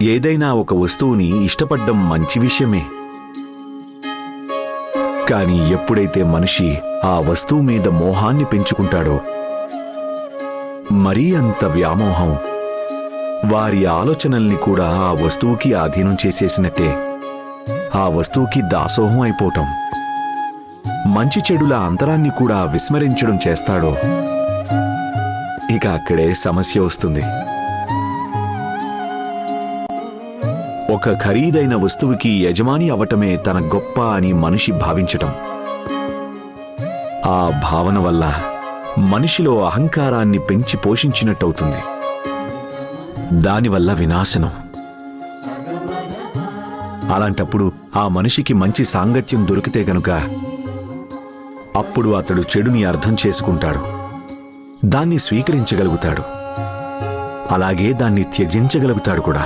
ఏదైనా ఒక వస్తువుని ఇష్టపడ్డం మంచి విషయమే. కానీ ఎప్పుడైతే మనిషి ఆ వస్తువు మీద మోహాన్ని పెంచుకుంటాడో, మరీ అంత వ్యామోహం వారి ఆలోచనల్ని కూడా ఆ వస్తువుకి ఆధీనం చేసేసినట్టే. ఆ వస్తువుకి దాసోహం అయిపోవటం, మంచి చెడుల అంతరాన్ని కూడా విస్మరించడం చేస్తాడో, ఇక అక్కడే సమస్య వస్తుంది. ఒక ఖరీదైన వస్తువుకి యజమాని అవటమే తన గొప్ప అని మనిషి భావించటం. ఆ భావన వల్ల మనిషిలో అహంకారాన్ని పెంచి పోషించినట్టవుతుంది. దానివల్ల వినాశనం. అలాంటప్పుడు ఆ మనిషికి మంచి సాంగత్యం దొరికితే గనుక అప్పుడు అతడు చెడుని అర్థం చేసుకుంటాడు, దాన్ని స్వీకరించగలుగుతాడు, అలాగే దాన్ని త్యజించగలుగుతాడు కూడా.